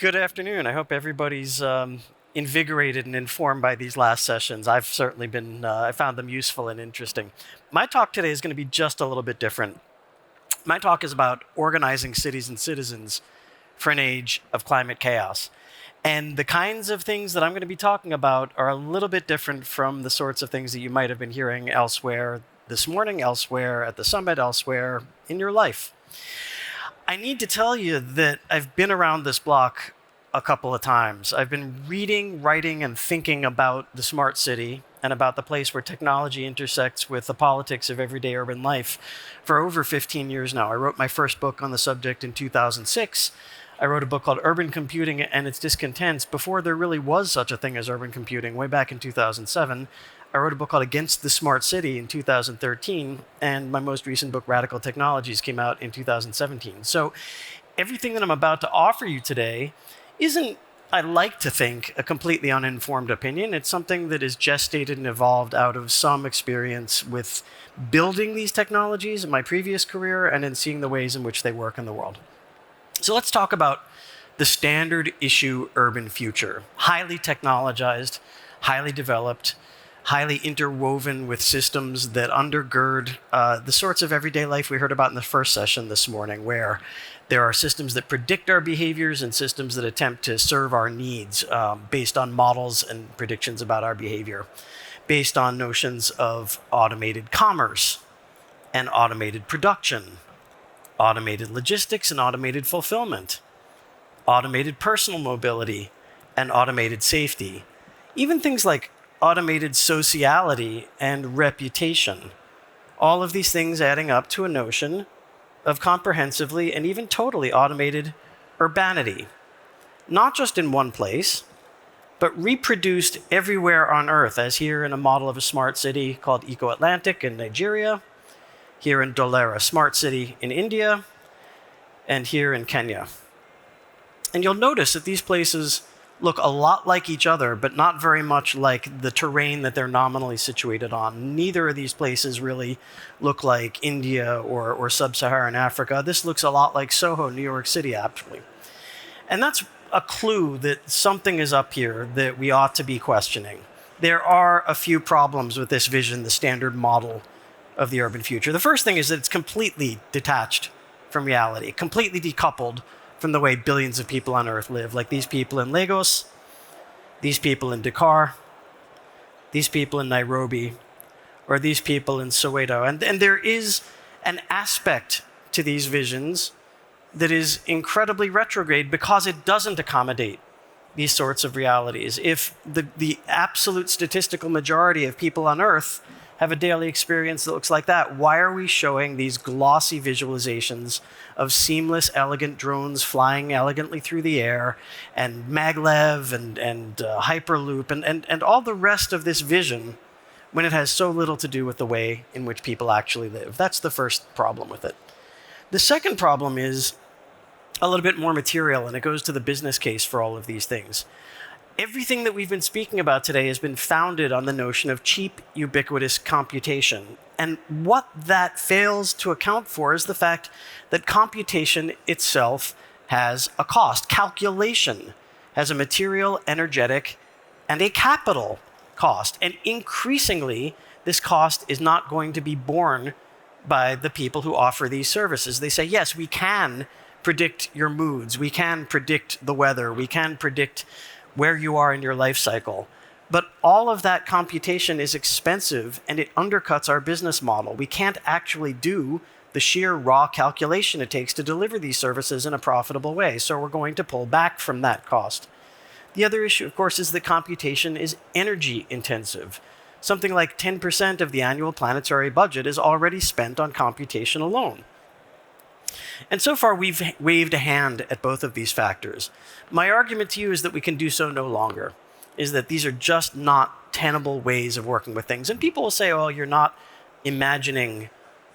Good afternoon. I hope everybody's invigorated and informed by these last sessions. I've certainly been, I found them useful and interesting. My talk today is going to be just a little bit different. My talk is about organizing cities and citizens for an age of climate chaos. And the kinds of things that I'm going to be talking about are a little bit different from the sorts of things that you might have been hearing elsewhere this morning, elsewhere at the summit, elsewhere in your life. I need to tell you that I've been around this block a couple of times. I've been reading, writing, and thinking about the smart city and about the place where technology intersects with the politics of everyday urban life for over 15 years now. I wrote my first book on the subject in 2006. I wrote a book called Urban Computing and Its Discontents before there really was such a thing as urban computing, way back in 2007. I wrote a book called Against the Smart City in 2013, and my most recent book, Radical Technologies, came out in 2017. So everything that I'm about to offer you today isn't, I like to think, a completely uninformed opinion. It's something that is gestated and evolved out of some experience with building these technologies in my previous career and in seeing the ways in which they work in the world. So let's talk about the standard issue urban future. Highly technologized, highly developed, highly interwoven with systems that undergird the sorts of everyday life we heard about in the first session this morning, where there are systems that predict our behaviors and systems that attempt to serve our needs based on models and predictions about our behavior, based on notions of automated commerce and automated production, automated logistics and automated fulfillment, automated personal mobility and automated safety, even things like automated sociality and reputation. All of these things adding up to a notion of comprehensively and even totally automated urbanity, not just in one place, but reproduced everywhere on Earth, as here in a model of a smart city called Eco-Atlantic in Nigeria, here in Dolera Smart City in India, and here in Kenya. And you'll notice that these places look a lot like each other, but not very much like the terrain that they're nominally situated on. Neither of these places really look like India or sub-Saharan Africa. This looks a lot like Soho, New York City, actually. And that's a clue that something is up here that we ought to be questioning. There are a few problems with this vision, the standard model of the urban future. The first thing is that it's completely detached from reality, completely decoupled from the way billions of people on Earth live, like these people in Lagos, these people in Dakar, these people in Nairobi, or these people in Soweto. And there is an aspect to these visions that is incredibly retrograde because it doesn't accommodate these sorts of realities. If the absolute statistical majority of people on Earth have a daily experience that looks like that, why are we showing these glossy visualizations of seamless, elegant drones flying elegantly through the air, and maglev and Hyperloop and all the rest of this vision when it has so little to do with the way in which people actually live? That's the first problem with it. The second problem is a little bit more material, and it goes to the business case for all of these things. Everything that we've been speaking about today has been founded on the notion of cheap, ubiquitous computation. And what that fails to account for is the fact that computation itself has a cost. Calculation has a material, energetic, and a capital cost. And increasingly, this cost is not going to be borne by the people who offer these services. They say, yes, we can predict your moods, we can predict the weather, we can predict where you are in your life cycle. But all of that computation is expensive and it undercuts our business model. We can't actually do the sheer raw calculation it takes to deliver these services in a profitable way. So we're going to pull back from that cost. The other issue, of course, is that computation is energy intensive. Something like 10% of the annual planetary budget is already spent on computation alone. And so far, we've waved a hand at both of these factors. My argument to you is that we can do so no longer, is that these are just not tenable ways of working with things. And people will say, oh, you're not imagining,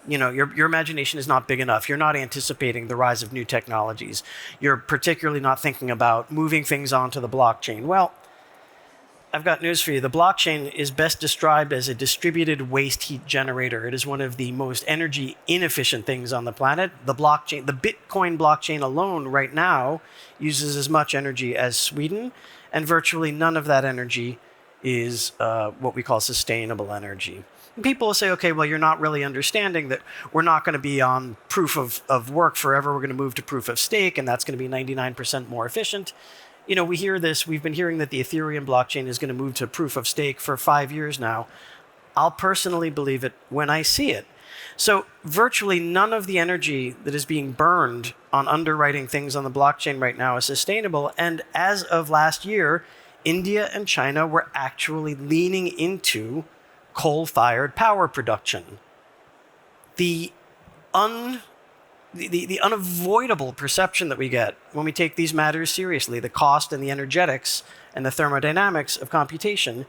your imagination is not big enough. You're not anticipating the rise of new technologies. You're particularly not thinking about moving things onto the blockchain. Well, I've got news for you. The blockchain is best described as a distributed waste heat generator. It is one of the most energy inefficient things on the planet. The blockchain, the Bitcoin blockchain alone right now uses as much energy as Sweden, and virtually none of that energy is what we call sustainable energy. And people will say, okay, well, you're not really understanding that we're not going to be on proof of work forever. We're going to move to proof of stake, and that's going to be 99% more efficient. You know, we hear this, we've been hearing that the Ethereum blockchain is going to move to proof of stake for 5 years now. I'll personally believe it when I see it. So virtually none of the energy that is being burned on underwriting things on the blockchain right now is sustainable. And as of last year, India and China were actually leaning into coal-fired power production. The unavoidable perception that we get when we take these matters seriously, the cost and the energetics and the thermodynamics of computation,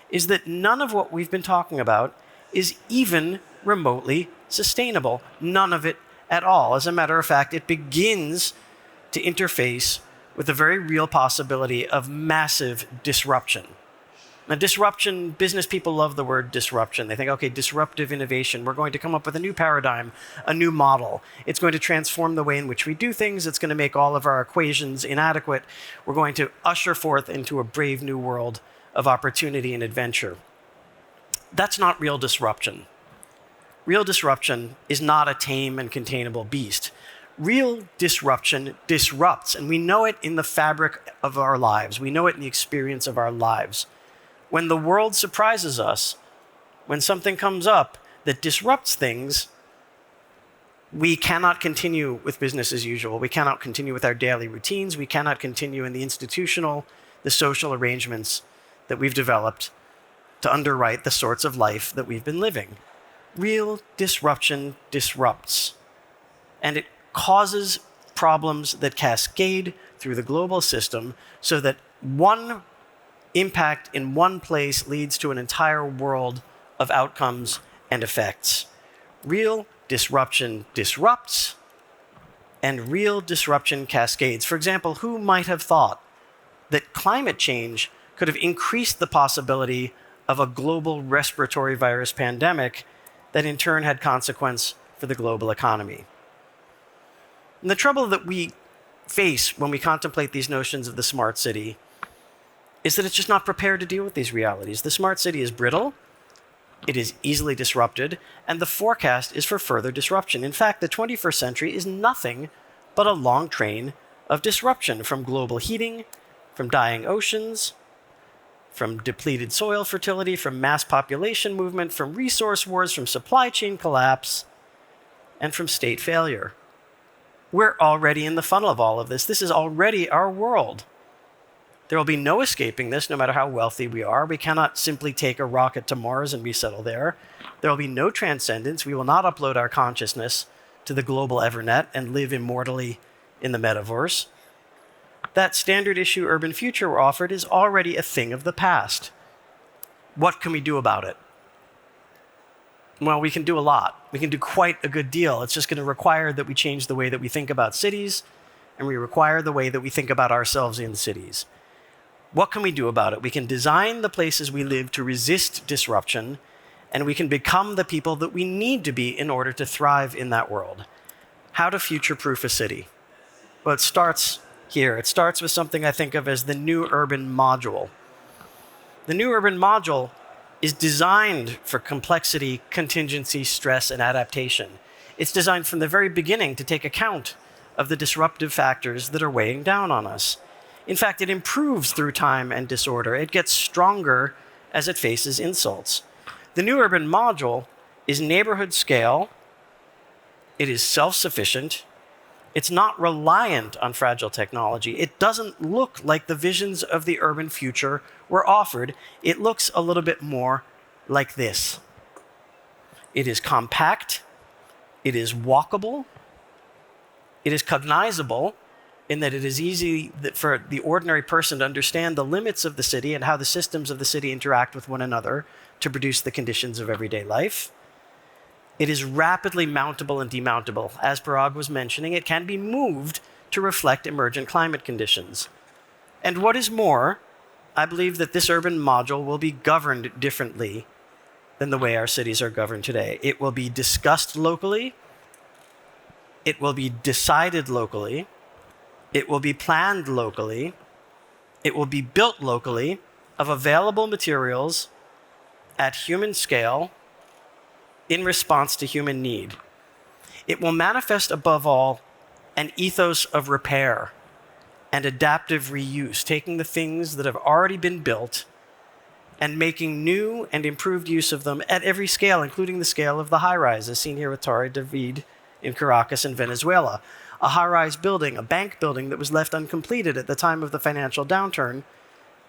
is that none of what we've been talking about is even remotely sustainable. None of it at all. As a matter of fact, it begins to interface with the very real possibility of massive disruption. Now, disruption, business people love the word disruption. They think, okay, disruptive innovation. We're going to come up with a new paradigm, a new model. It's going to transform the way in which we do things. It's going to make all of our equations inadequate. We're going to usher forth into a brave new world of opportunity and adventure. That's not real disruption. Real disruption is not a tame and containable beast. Real disruption disrupts, and we know it in the fabric of our lives. We know it in the experience of our lives. When the world surprises us, when something comes up that disrupts things, we cannot continue with business as usual. We cannot continue with our daily routines. We cannot continue in the institutional, the social arrangements that we've developed to underwrite the sorts of life that we've been living. Real disruption disrupts, and it causes problems that cascade through the global system so that one impact in one place leads to an entire world of outcomes and effects. Real disruption disrupts, and real disruption cascades. For example, who might have thought that climate change could have increased the possibility of a global respiratory virus pandemic that in turn had consequence for the global economy? And the trouble that we face when we contemplate these notions of the smart city is that it's just not prepared to deal with these realities. The smart city is brittle, it is easily disrupted, and the forecast is for further disruption. In fact, the 21st century is nothing but a long train of disruption, from global heating, from dying oceans, from depleted soil fertility, from mass population movement, from resource wars, from supply chain collapse, and from state failure. We're already in the funnel of all of this. This is already our world. There will be no escaping this, no matter how wealthy we are. We cannot simply take a rocket to Mars and resettle there. There will be no transcendence. We will not upload our consciousness to the global Evernet and live immortally in the metaverse. That standard issue urban future we're offered is already a thing of the past. What can we do about it? Well, we can do a lot. We can do quite a good deal. It's just going to require that we change the way that we think about cities, and we require the way that we think about ourselves in cities. What can we do about it? We can design the places we live to resist disruption, and we can become the people that we need to be in order to thrive in that world. How to future-proof a city? Well, it starts here. It starts with something I think of as the new urban module. The new urban module is designed for complexity, contingency, stress, and adaptation. It's designed from the very beginning to take account of the disruptive factors that are weighing down on us. In fact, it improves through time and disorder. It gets stronger as it faces insults. The new urban module is neighborhood scale. It is self-sufficient. It's not reliant on fragile technology. It doesn't look like the visions of the urban future were offered. It looks a little bit more like this. It is compact. It is walkable. It is cognizable, in that it is easy for the ordinary person to understand the limits of the city and how the systems of the city interact with one another to produce the conditions of everyday life. It is rapidly mountable and demountable. As Parag was mentioning, it can be moved to reflect emergent climate conditions. And what is more, I believe that this urban module will be governed differently than the way our cities are governed today. It will be discussed locally. It will be decided locally. It will be planned locally. It will be built locally of available materials at human scale in response to human need. It will manifest above all an ethos of repair and adaptive reuse, taking the things that have already been built and making new and improved use of them at every scale, including the scale of the high-rise, as seen here with Torre David in Caracas in Venezuela. A high-rise building, a bank building that was left uncompleted at the time of the financial downturn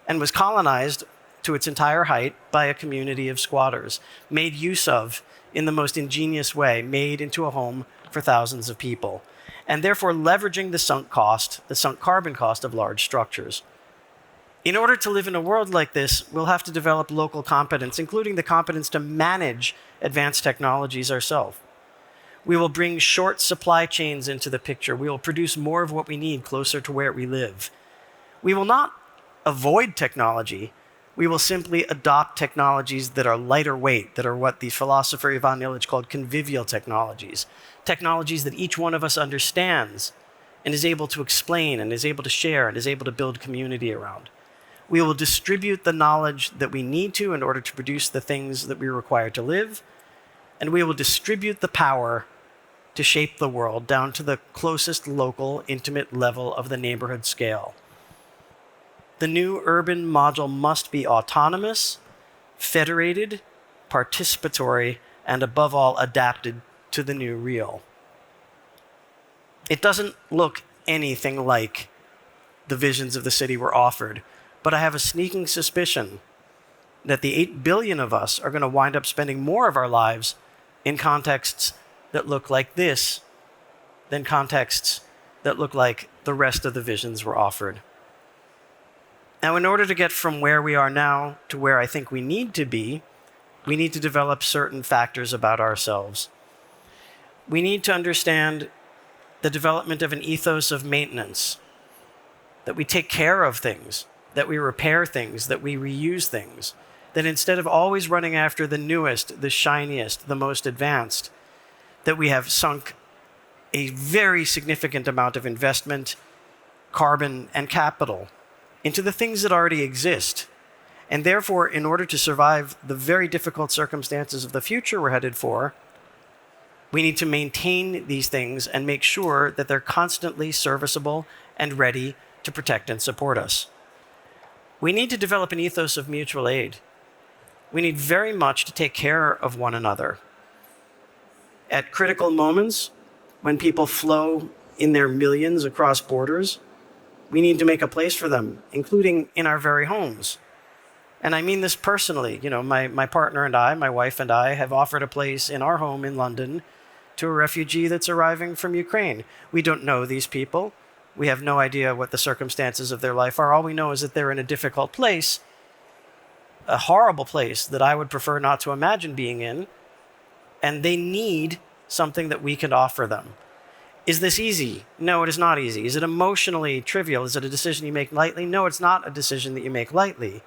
and was colonized to its entire height by a community of squatters, made use of in the most ingenious way, made into a home for thousands of people, and therefore leveraging the sunk carbon cost of large structures. In order to live in a world like this, we'll have to develop local competence, including the competence to manage advanced technologies ourselves. We will bring short supply chains into the picture. We will produce more of what we need closer to where we live. We will not avoid technology. We will simply adopt technologies that are lighter weight, that are what the philosopher Ivan Illich called convivial technologies, technologies that each one of us understands and is able to explain and is able to share and is able to build community around. We will distribute the knowledge that we need to in order to produce the things that we require to live, and we will distribute the power to shape the world down to the closest local, intimate level of the neighborhood scale. The new urban module must be autonomous, federated, participatory, and above all, adapted to the new real. It doesn't look anything like the visions of the city were offered, but I have a sneaking suspicion that the 8 billion of us are going to wind up spending more of our lives in contexts that look like this than contexts that look like the rest of the visions were offered. Now, in order to get from where we are now to where I think we need to be, we need to develop certain factors about ourselves. We need to understand the development of an ethos of maintenance, that we take care of things, that we repair things, that we reuse things, that instead of always running after the newest, the shiniest, the most advanced, that we have sunk a very significant amount of investment, carbon, and capital into the things that already exist. And therefore, in order to survive the very difficult circumstances of the future we're headed for, we need to maintain these things and make sure that they're constantly serviceable and ready to protect and support us. We need to develop an ethos of mutual aid. We need very much to take care of one another. At critical moments, when people flow in their millions across borders, we need to make a place for them, including in our very homes. And I mean this personally. You know, my partner and I, my wife and I, have offered a place in our home in London to a refugee that's arriving from Ukraine. We don't know these people. We have no idea what the circumstances of their life are. All we know is that they're in a difficult place, a horrible place that I would prefer not to imagine being in, and they need something that we can offer them. Is this easy? No, it is not easy. Is it emotionally trivial? Is it a decision you make lightly? No, it's not a decision that you make lightly.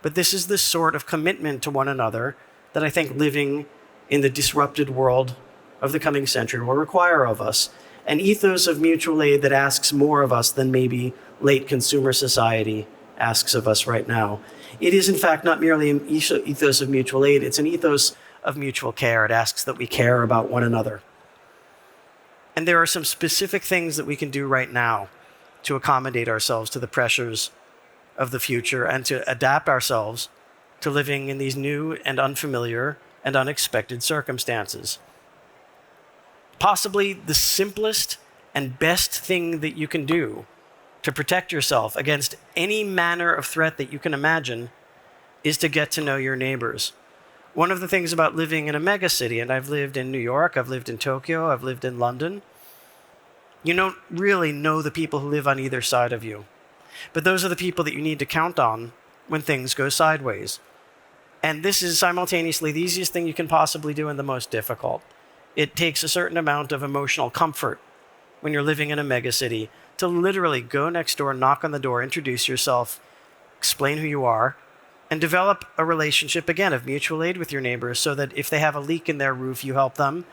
But this is the sort of commitment to one another that I think living in the disrupted world of the coming century will require of us. An ethos of mutual aid that asks more of us than maybe late consumer society asks of us right now. It is, in fact, not merely an ethos of mutual aid, it's an ethos of mutual care. It asks that we care about one another. And there are some specific things that we can do right now to accommodate ourselves to the pressures of the future and to adapt ourselves to living in these new and unfamiliar and unexpected circumstances. Possibly the simplest and best thing that you can do to protect yourself against any manner of threat that you can imagine is to get to know your neighbors. One of the things about living in a megacity, and I've lived in New York, I've lived in Tokyo, I've lived in London, you don't really know the people who live on either side of you. But those are the people that you need to count on when things go sideways. And this is simultaneously the easiest thing you can possibly do and the most difficult. It takes a certain amount of emotional comfort when you're living in a megacity to literally go next door, knock on the door, introduce yourself, explain who you are, and develop a relationship, again, of mutual aid with your neighbors so that if they have a leak in their roof, you help them.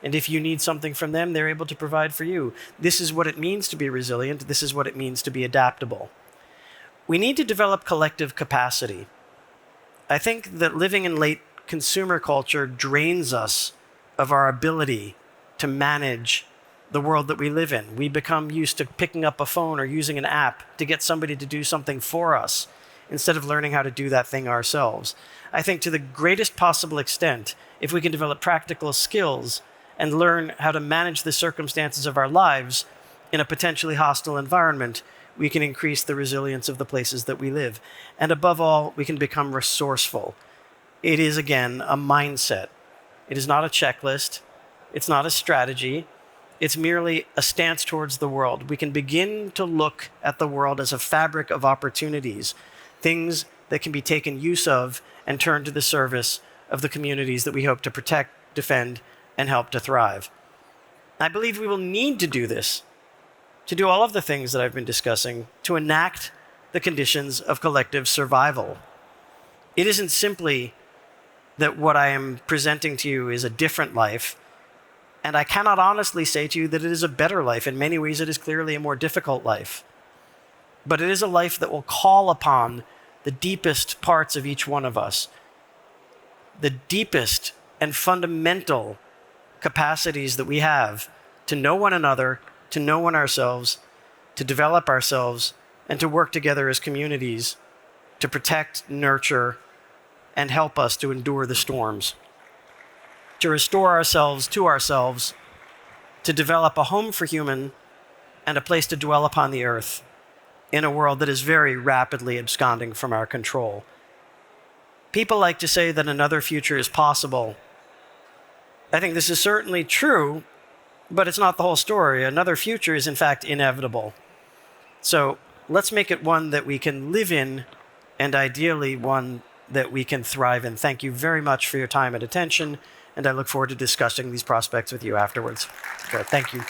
And if you need something from them, they're able to provide for you. This is what it means to be resilient. This is what it means to be adaptable. We need to develop collective capacity. I think that living in late consumer culture drains us of our ability to manage the world that we live in. We become used to picking up a phone or using an app to get somebody to do something for us instead of learning how to do that thing ourselves. I think to the greatest possible extent, if we can develop practical skills and learn how to manage the circumstances of our lives in a potentially hostile environment, we can increase the resilience of the places that we live. And above all, we can become resourceful. It is, again, a mindset. It is not a checklist. It's not a strategy. It's merely a stance towards the world. We can begin to look at the world as a fabric of opportunities, things that can be taken use of and turned to the service of the communities that we hope to protect, defend, and help to thrive. I believe we will need to do this, to do all of the things that I've been discussing, to enact the conditions of collective survival. It isn't simply that what I am presenting to you is a different life, and I cannot honestly say to you that it is a better life. In many ways, it is clearly a more difficult life. But it is a life that will call upon the deepest parts of each one of us, the deepest and fundamental capacities that we have to know one another, to know one ourselves, to develop ourselves, and to work together as communities to protect, nurture, and help us to endure the storms, to restore ourselves to ourselves, to develop a home for human and a place to dwell upon the earth in a world that is very rapidly absconding from our control. People like to say that another future is possible. I think this is certainly true, but it's not the whole story. Another future is, in fact, inevitable. So let's make it one that we can live in, and ideally one that we can thrive in. Thank you very much for your time and attention, and I look forward to discussing these prospects with you afterwards. Good. Thank you.